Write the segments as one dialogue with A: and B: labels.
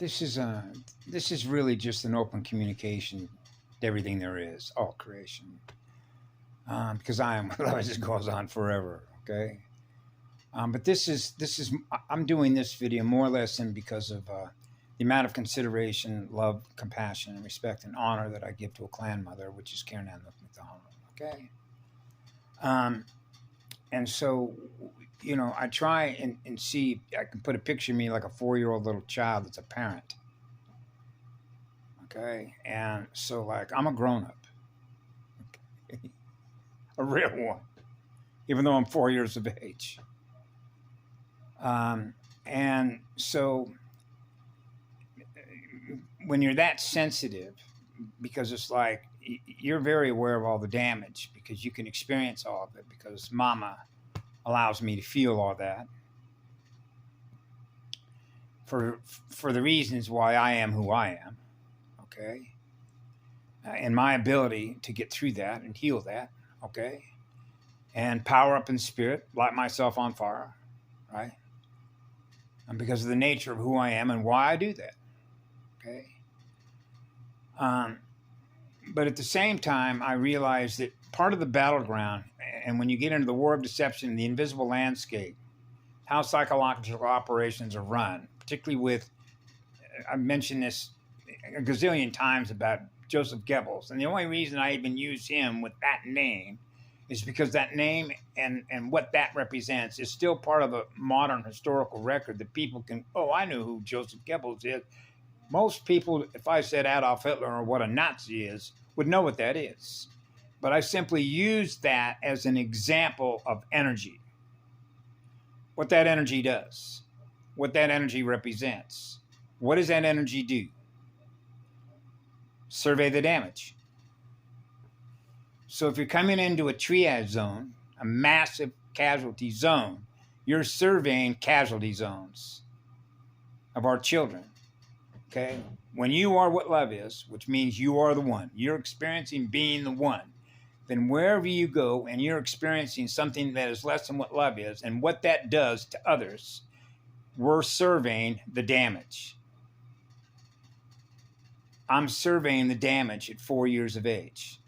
A: this is really just an open communication to everything there is, all creation. Because I am otherwise it goes on forever. Okay. But I'm doing this video more or less because of the amount of consideration, love, compassion, and respect and honor that I give to a clan mother, which is Karen Ann McDonald. Okay. And so, I try and see, I can put a picture of me like a 4-year-old little child that's a parent. Okay. And so, like, I'm a grown up, okay? A real one, even though I'm 4 years of age. And so when you're that sensitive, because it's like you're very aware of all the damage because you can experience all of it because mama allows me to feel all that for the reasons why I am who I am. Okay. And my ability to get through that and heal that. Okay. And power up in spirit, light myself on fire. Right. And because of the nature of who I am and why I do that. Okay. But at the same time, I realize that part of the battleground, and when you get into the war of deception, the invisible landscape, how psychological operations are run, particularly with, I've mentioned this a gazillion times about Joseph Goebbels. And the only reason I even use him with that name is because that name and what that represents is still part of a modern historical record that people can, I know who Joseph Goebbels is. Most people, if I said Adolf Hitler or what a Nazi is, would know what that is. But I simply use that as an example of energy. What that energy does. What that energy represents. What does that energy do? Survey the damage. So if you're coming into a triage zone, a massive casualty zone, you're surveying casualty zones of our children. Okay? When you are what love is, which means you are the one, you're experiencing being the one, then wherever you go and you're experiencing something that is less than what love is and what that does to others, we're surveying the damage. I'm surveying the damage at 4 years of age.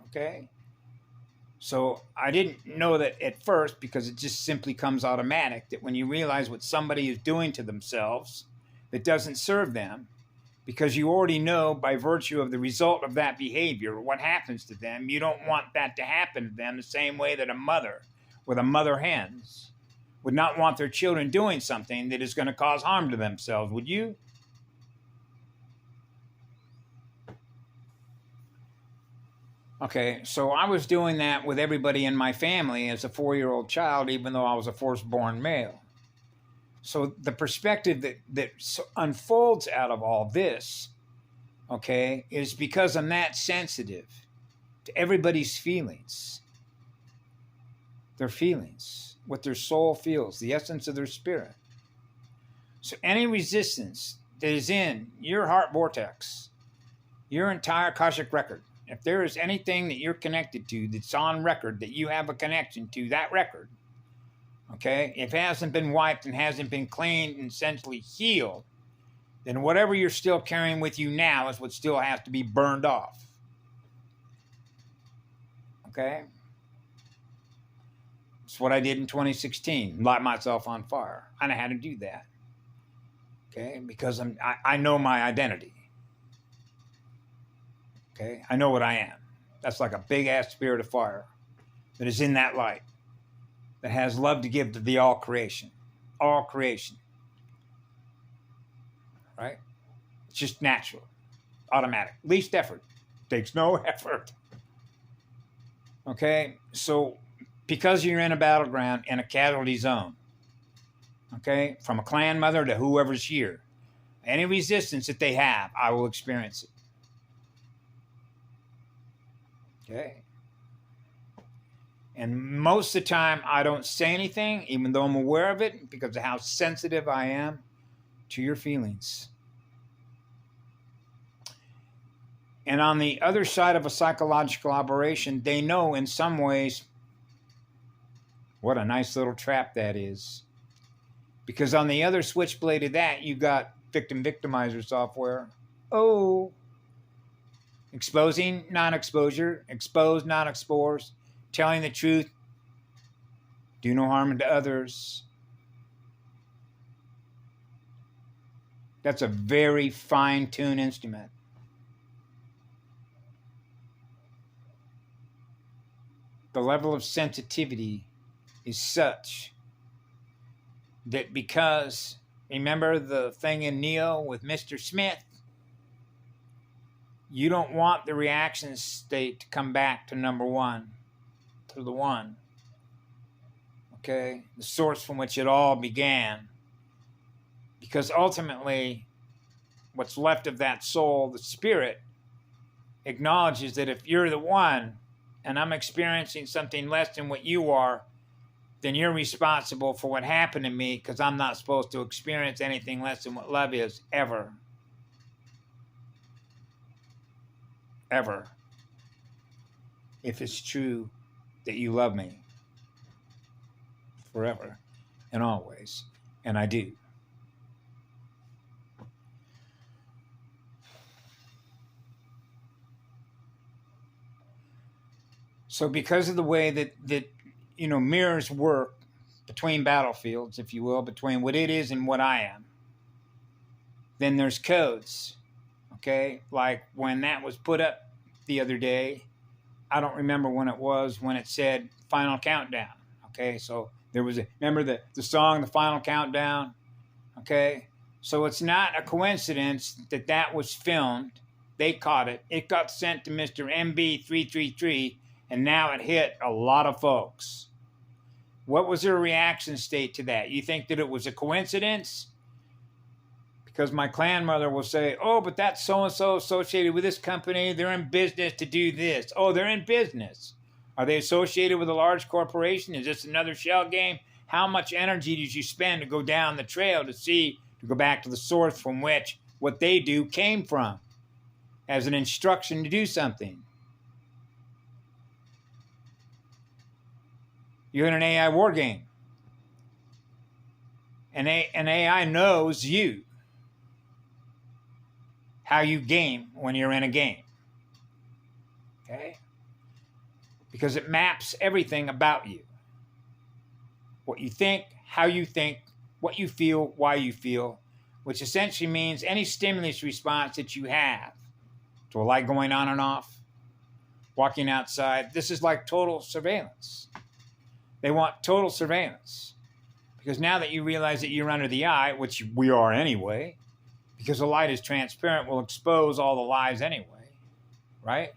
A: Okay? So I didn't know that at first because it just simply comes automatic that when you realize what somebody is doing to themselves that doesn't serve them, because you already know by virtue of the result of that behavior what happens to them, you don't want that to happen to them the same way that a mother with a mother hens would not want their children doing something that is going to cause harm to themselves, would you? Okay, so I was doing that with everybody in my family as a 4-year-old child, even though I was a firstborn male. So the perspective that unfolds out of all this, okay, is because I'm that sensitive to everybody's feelings. Their feelings, what their soul feels, the essence of their spirit. So any resistance that is in your heart vortex, your entire Akashic record, if there is anything that you're connected to that's on record, that you have a connection to that record, okay, if it hasn't been wiped and hasn't been cleaned and essentially healed, then whatever you're still carrying with you now is what still has to be burned off. Okay? It's what I did in 2016, light myself on fire. I know how to do that. Okay? Because I know my identity. Okay? I know what I am. That's like a big-ass spirit of fire that is in that light, that has love to give to the all creation. All creation. Right? It's just natural. Automatic. Least effort. Takes no effort. Okay? So, because you're in a battleground, in a casualty zone, okay, from a clan mother to whoever's here, any resistance that they have, I will experience it. Okay? And most of the time, I don't say anything, even though I'm aware of it, because of how sensitive I am to your feelings. And on the other side of a psychological operation, they know in some ways what a nice little trap that is. Because on the other switchblade of that, you got victimizer software. Oh. Exposing non-exposure, expose non-expose, telling the truth, do no harm to others. That's a very fine-tuned instrument. The level of sensitivity is such that because, remember the thing in Neo with Mr. Smith? You don't want the reaction state to come back to number one, to the one. Okay? The source from which it all began. Because ultimately, what's left of that soul, the spirit, acknowledges that if you're the one and I'm experiencing something less than what you are, then you're responsible for what happened to me because I'm not supposed to experience anything less than what love is, ever. Ever. If it's true that you love me. Forever and always. And I do. So because of the way that mirrors work between battlefields, if you will, between what it is and what I am, then there's codes. Okay? Like when that was put up the other day, I don't remember when it was, when it said Final Countdown. Okay? So there was remember the song, The Final Countdown? Okay? So it's not a coincidence that was filmed. They caught it. It got sent to Mr. MB333, and now it hit a lot of folks. What was their reaction state to that? You think that it was a coincidence? Because my clan mother will say, oh, but that's so-and-so associated with this company. They're in business to do this. Oh, they're in business. Are they associated with a large corporation? Is this another shell game? How much energy did you spend to go down the trail to go back to the source from which what they do came from as an instruction to do something? You're in an AI war game. An AI knows you. How you game when you're in a game. Okay? Because it maps everything about you. What you think, how you think, what you feel, why you feel, which essentially means any stimulus response that you have to a light going on and off, walking outside. This is like total surveillance. They want total surveillance. Because now that you realize that you're under the eye, which we are anyway, because the light is transparent, will expose all the lies anyway, right?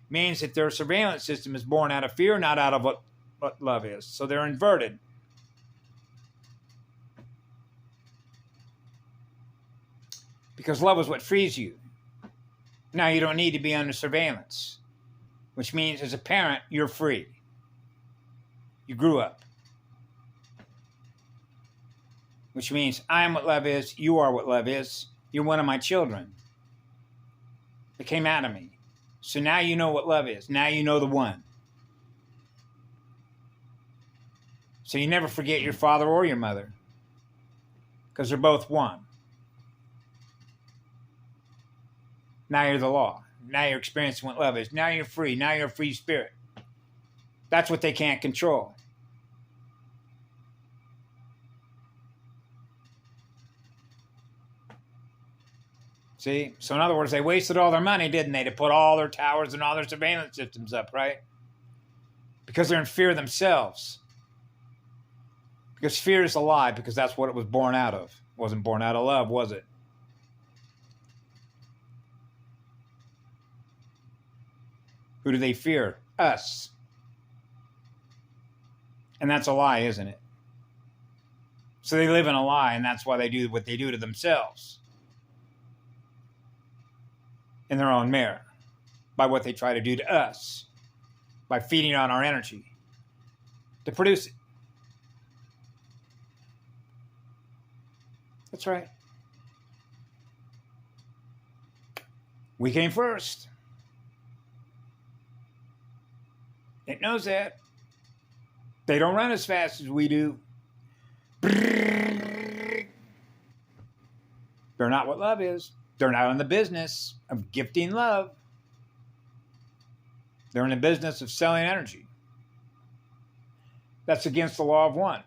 A: Means that their surveillance system is born out of fear, not out of what love is. So they're inverted. Because love is what frees you. Now you don't need to be under surveillance, which means as a parent, you're free. You grew up. Which means I am what love is, you are what love is. You're one of my children. It came out of me. So now you know what love is. Now you know the one. So you never forget your father or your mother. Because they're both one. Now you're the law. Now you're experiencing what love is. Now you're free. Now you're a free spirit. That's what they can't control. See? So in other words, they wasted all their money, didn't they, to put all their towers and all their surveillance systems up, right? Because they're in fear themselves. Because fear is a lie, because that's what it was born out of. It wasn't born out of love, was it? Who do they fear? Us. And that's a lie, isn't it? So they live in a lie, and that's why they do what they do to themselves. In their own mirror. By what they try to do to us. By feeding on our energy. To produce it. That's right. We came first. It knows that. They don't run as fast as we do. But They're not what love is. They're not in the business of gifting love. They're in the business of selling energy. That's against the law of one.